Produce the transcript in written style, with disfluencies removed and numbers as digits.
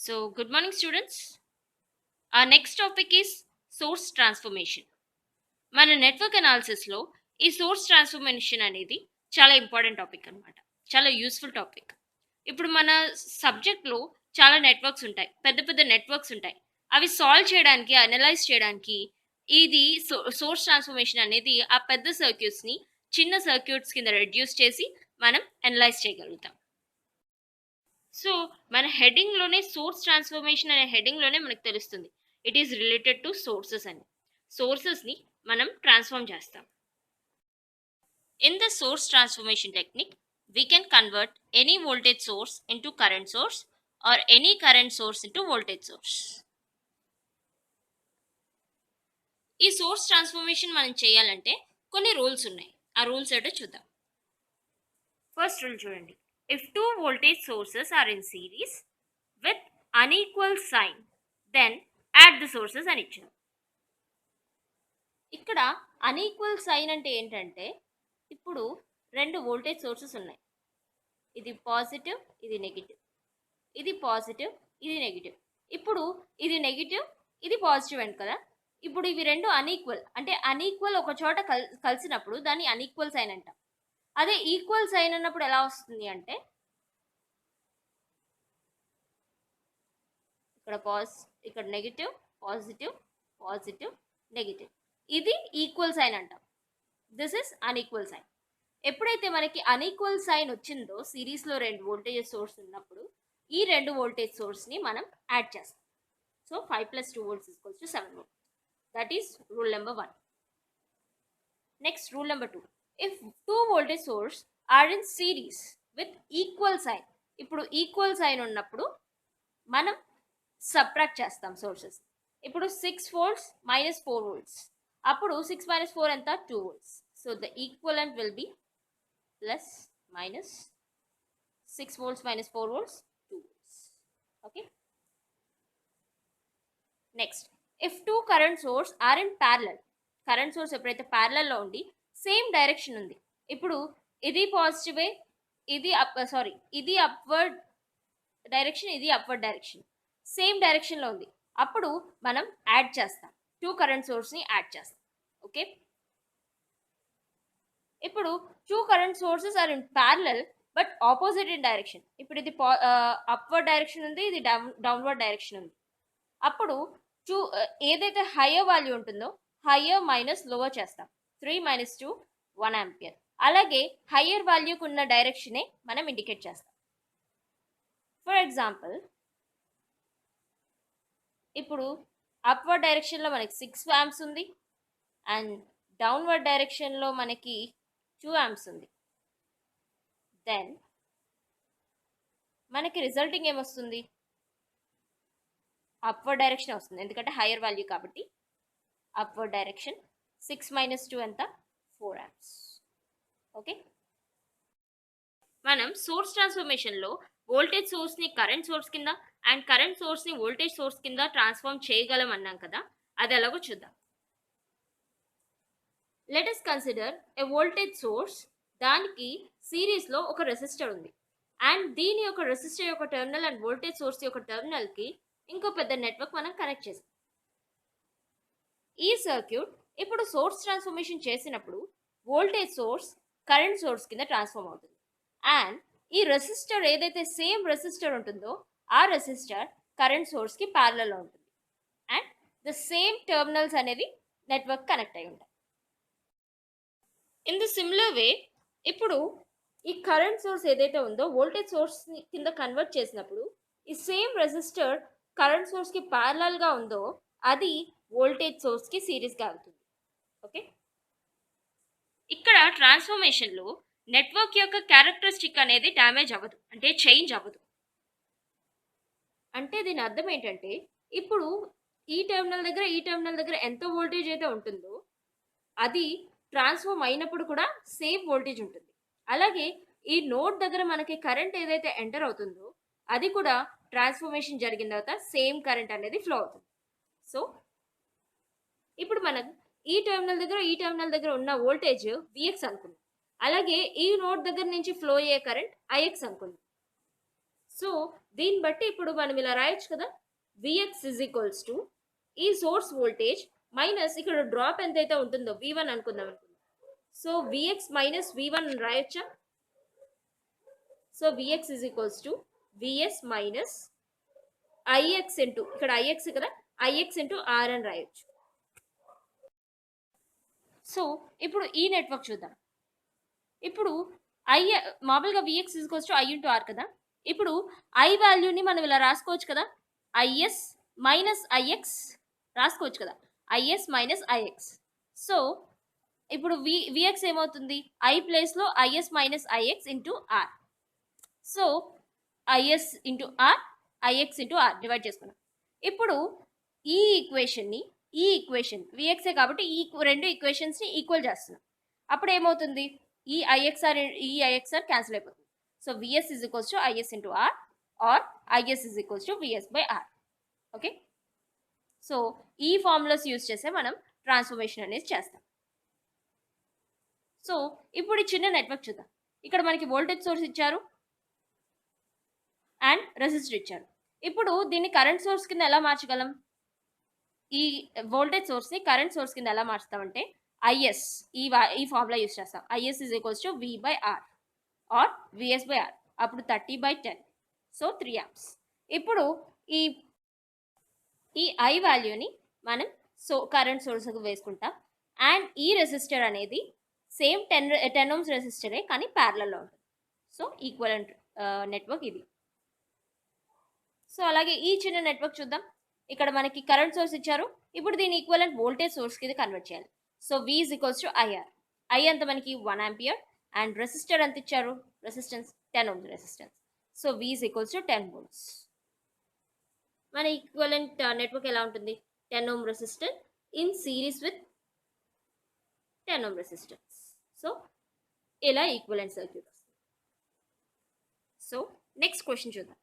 So, good morning, students. Our next topic is source transformation. మన network అనాలిసిస్లో ఈ source transformation అనేది చాలా important topic అనమాట. చాలా యూస్ఫుల్ టాపిక్. ఇప్పుడు మన సబ్జెక్ట్లో చాలా నెట్వర్క్స్ ఉంటాయి. పెద్ద పెద్ద నెట్వర్క్స్ ఉంటాయి. అవి సాల్వ్ చేయడానికి, అనలైజ్ చేయడానికి ఇది సోర్స్ ట్రాన్స్ఫర్మేషన్ అనేది ఆ పెద్ద సర్క్యూట్స్ని చిన్న సర్క్యూట్స్ కింద రెడ్యూస్ చేసి మనం అనలైజ్ చేయగలుగుతాం. సో మన హెడ్డింగ్లోనే సోర్స్ ట్రాన్స్ఫర్మేషన్ అనే హెడ్డింగ్లోనే మనకు తెలుస్తుంది it is related to sources అని. సోర్సెస్ని మనం ట్రాన్స్ఫార్మ్ చేస్తాం. In the source transformation technique we can convert any voltage source into current source or any current source into voltage source. ఈ source transformation మనం చేయాలంటే కొన్ని రూల్స్ ఉన్నాయి. ఆ రూల్స్ ఏంటో చూద్దాం. ఫస్ట్ రూల్ చూడండి. If two voltage sources are in series with unequal sign, then add the sources అని ఇచ్చారు. ఇక్కడ అన్ఈక్వల్ సైన్ అంటే ఏంటంటే ఇప్పుడు రెండు వోల్టేజ్ సోర్సెస్ ఉన్నాయి. ఇది పాజిటివ్, ఇది నెగిటివ్. ఇది పాజిటివ్, ఇది నెగిటివ్. ఇప్పుడు ఇది నెగిటివ్, ఇది పాజిటివ్ అండ్ కదా. ఇప్పుడు ఇవి రెండు అన్ఈక్వల్ అంటే అన్ఈక్వల్ ఒక చోట కలిసినప్పుడు దాన్ని అన్ఈక్వల్ సైన్ అంటాం. అదే ఈక్వల్ సైన్ అన్నప్పుడు ఎలా వస్తుంది అంటే ఇక్కడ నెగిటివ్ పాజిటివ్ పాజిటివ్ నెగిటివ్. ఇది ఈక్వల్ సైన్ అంటాం. This is unequal sign. ఎప్పుడైతే మనకి అన్ఈక్వల్ సైన్ వచ్చిందో సిరీస్లో రెండు వోల్టేజ్ సోర్స్ ఉన్నప్పుడు ఈ రెండు వోల్టేజ్ సోర్స్ని మనం యాడ్ చేస్తాం. So 5 + 2 volts = 7 volts. That is rule number 1. Next rule number 2. If two voltage source are in series with equal sign, ఇప్పుడు ఈక్వల్ సైన్ ఉన్నప్పుడు మనం సబ్ట్రాక్ట్ చేస్తాం సోర్సెస్. ఇప్పుడు 6 volts - 4 volts. అప్పుడు 6 - 4 ఎంత? 2 volts. So the equivalent will be plus minus 6 volts - 4 volts 2 volts. Okay. Next, if two current source are in parallel, current source ఎప్పుడైతే ప్యారలల్లో ఉండి సేమ్ డైరెక్షన్ ఉంది, ఇప్పుడు ఇది పాజిటివే, ఇది ఇది అప్వర్డ్ డైరెక్షన్, ఇది అప్వర్డ్ డైరెక్షన్, సేమ్ డైరెక్షన్లో ఉంది, అప్పుడు మనం యాడ్ చేస్తాం. టూ కరెంట్ సోర్స్ని యాడ్ చేస్తాం. ఓకే. ఇప్పుడు two current sources are in parallel but opposite in direction. ఇప్పుడు ఇది అప్వర్డ్ డైరెక్షన్ ఉంది, ఇది డౌన్వర్డ్ డైరెక్షన్ ఉంది. అప్పుడు ఏదైతే హయ్యర్ వాల్యూ ఉంటుందో హయ్యర్ మైనస్ లోవర్ చేస్తాం. 3 - 2 1 ఆంపియర్. అలాగే హయ్యర్ వాల్యూకి ఉన్న డైరెక్షనే మనం ఇండికేట్ చేస్తాం. ఫర్ ఎగ్జాంపుల్, ఇప్పుడు అప్వర్డ్ డైరెక్షన్లో మనకి 6 amps ఉంది అండ్ డౌన్వర్డ్ డైరెక్షన్లో మనకి 2 amps ఉంది. దెన్ మనకి రిజల్టింగ్ ఏమొస్తుంది? అప్వర్డ్ డైరెక్షన్ వస్తుంది, ఎందుకంటే హయ్యర్ వాల్యూ కాబట్టి. అప్వర్డ్ డైరెక్షన్ 6 - 2 ఎంత? 4 amps. ఓకే. మనం సోర్స్ ట్రాన్స్ఫర్మేషన్లో వోల్టేజ్ సోర్స్ని కరెంట్ సోర్స్ కింద అండ్ కరెంట్ సోర్స్ని వోల్టేజ్ సోర్స్ కింద ట్రాన్స్ఫార్మ్ చేయగలం అన్నాం కదా, అది ఎలాగో చూద్దాం. లెట్ us కన్సిడర్ ఏ వోల్టేజ్ సోర్స్. దానికి సిరీస్లో ఒక రెసిస్టర్ ఉంది అండ్ దీని యొక్క రెసిస్టర్ యొక్క టెర్మినల్ అండ్ వోల్టేజ్ సోర్స్ యొక్క టెర్మినల్కి ఇంకో పెద్ద నెట్వర్క్ మనం కనెక్ట్ చేసాం. ఈ సర్క్యూట్ ఇప్పుడు సోర్స్ ట్రాన్స్ఫర్మేషన్ చేసినప్పుడు వోల్టేజ్ సోర్స్ కరెంట్ సోర్స్ కింద ట్రాన్స్ఫార్మ్ అవుతుంది అండ్ ఈ రెసిస్టర్ ఏదైతే సేమ్ రెసిస్టర్ ఉంటుందో ఆ రెసిస్టర్ కరెంట్ సోర్స్కి ప్యారలల్లో ఉంటుంది అండ్ ద సేమ్ టెర్మినల్స్ అనేది నెట్వర్క్ కనెక్ట్ అయి ఉంటాయి. ఇన్ ది సిమిలర్ వే, ఇప్పుడు ఈ కరెంట్ సోర్స్ ఏదైతే ఉందో వోల్టేజ్ సోర్స్ కింద కన్వర్ట్ చేసినప్పుడు ఈ సేమ్ రెసిస్టర్ కరెంట్ సోర్స్కి ప్యారలల్గా ఉందో అది వోల్టేజ్ సోర్స్కి సిరీస్గా అవుతుంది. ఓకే. ఇక్కడ ట్రాన్స్ఫర్మేషన్లో నెట్వర్క్ యొక్క క్యారెక్టరిస్టిక్ అనేది డ్యామేజ్ అవ్వదు, అంటే చేంజ్ అవ్వదు. అంటే దీని అర్థం ఏంటంటే ఇప్పుడు ఈ టెర్మినల్ దగ్గర ఈ టెర్మినల్ దగ్గర ఎంత వోల్టేజ్ అయితే ఉంటుందో అది ట్రాన్స్ఫార్మ్ అయినప్పుడు కూడా సేమ్ వోల్టేజ్ ఉంటుంది. అలాగే ఈ నోడ్ దగ్గర మనకి కరెంట్ ఏదైతే ఎంటర్ అవుతుందో అది కూడా ట్రాన్స్ఫర్మేషన్ జరిగిన తర్వాత సేమ్ కరెంట్ అనేది ఫ్లో అవుతుంది. సో ఇప్పుడు మనం ఈ టెర్మినల్ దగ్గర ఉన్న వోల్టేజ్ Vx అనుకుందాం. అలాగే ఈ నోడ్ దగ్గర నుంచి ఫ్లో అయ్యే కరెంట్ Ix అనుకుందాం. సో దీన్ని బట్టి ఇప్పుడు మనం ఇలా రాయొచ్చు కదా, విఎక్స్ ఇజ్ ఈక్వల్స్ టు ఈ సోర్స్ వోల్టేజ్ మైనస్ ఇక్కడ డ్రాప్ ఎంతైతే ఉంటుందో V1 అనుకుందాం. సో విఎక్స్ మైనస్ V1 అని రాయొచ్చా? So VX is equals to VS minus IX into, ఇక్కడ ఐఎక్స్ కదా, ఐఎక్స్ ఇంటూ ఆర్ అని రాయొచ్చు. సో ఇప్పుడు ఈ నెట్వర్క్ చూద్దాం. ఇప్పుడు ఐ మామూలుగా V X is equals to I into R కదా. ఇప్పుడు ఐ వాల్యూని మనం ఇలా రాసుకోవచ్చు కదా, ఐఎస్ మైనస్ ఐఎక్స్ రాసుకోవచ్చు కదా, ఐఎస్ మైనస్ ఐఎక్స్. సో ఇప్పుడు విఎక్స్ ఏమవుతుంది, ఐ ప్లేస్లో IS minus IX into R. So IS into R, IX into R divide చేసుకున్నాం. ఇప్పుడు ఈ ఈక్వేషన్ విఎక్సే కాబట్టి ఈ రెండు ఈక్వేషన్స్ని ఈక్వల్ చేస్తున్నాం. అప్పుడు ఏమవుతుంది, ఈ ఐఎక్స్ఆర్ క్యాన్సిల్ అయిపోతుంది. So VS is equals to IS into R R IS is equals to VS by R. Okay, so ఈ ఫార్ములాస్ యూజ్ చేసే మనం ట్రాన్స్ఫర్మేషన్ అనేది చేస్తాం. సో ఇప్పుడు ఈ చిన్న నెట్వర్క్ చూద్దాం. ఇక్కడ మనకి వోల్టేజ్ సోర్స్ ఇచ్చారు అండ్ రెసిస్టర్ ఇచ్చారు. ఇప్పుడు దీన్ని కరెంట్ సోర్స్ కింద ఎలా మార్చగలం? ఈ వోల్టేజ్ సోర్స్ని కరెంట్ సోర్స్ కింద ఎలా మార్చుతామంటే ఐఎస్ ఈ ఫార్ములా యూస్ చేస్తాం. IS is equals to V by R R VS by R. అప్పుడు 30/10, సో 3 amps. ఇప్పుడు ఈ ఐ వాల్యూని మనం కరెంట్ సోర్స్కి వేసుకుంటాం. అండ్ ఈ రెసిస్టర్ అనేది సేమ్ 10 ohms రెసిస్టరే కానీ ప్యారలల్లో ఉంటుంది. సో ఈక్వలెంట్ నెట్వర్క్ ఇది. సో అలాగే ఈ చిన్న నెట్వర్క్ చూద్దాం. ఇక్కడ మనకి కరెంట్ సోర్స్ ఇచ్చారు. ఇప్పుడు దీని ఈక్వలెంట్ వోల్టేజ్ సోర్స్కి ఇది కన్వర్ట్ చేయాలి. So V is equals to IR. I అంత మనకి 1 ampere అండ్ రెసిస్టర్ ఎంత ఇచ్చారు, resistance 10 ohms resistance. So V is equals to 10 volts. మన ఈక్వలెంట్ నెట్వర్క్ ఎలా ఉంటుంది, 10 ohm resistor in series with 10 ohm resistance. So ఇలా ఈక్వలెంట్ సర్క్యూట్ వస్తుంది. So next question చూద్దాం.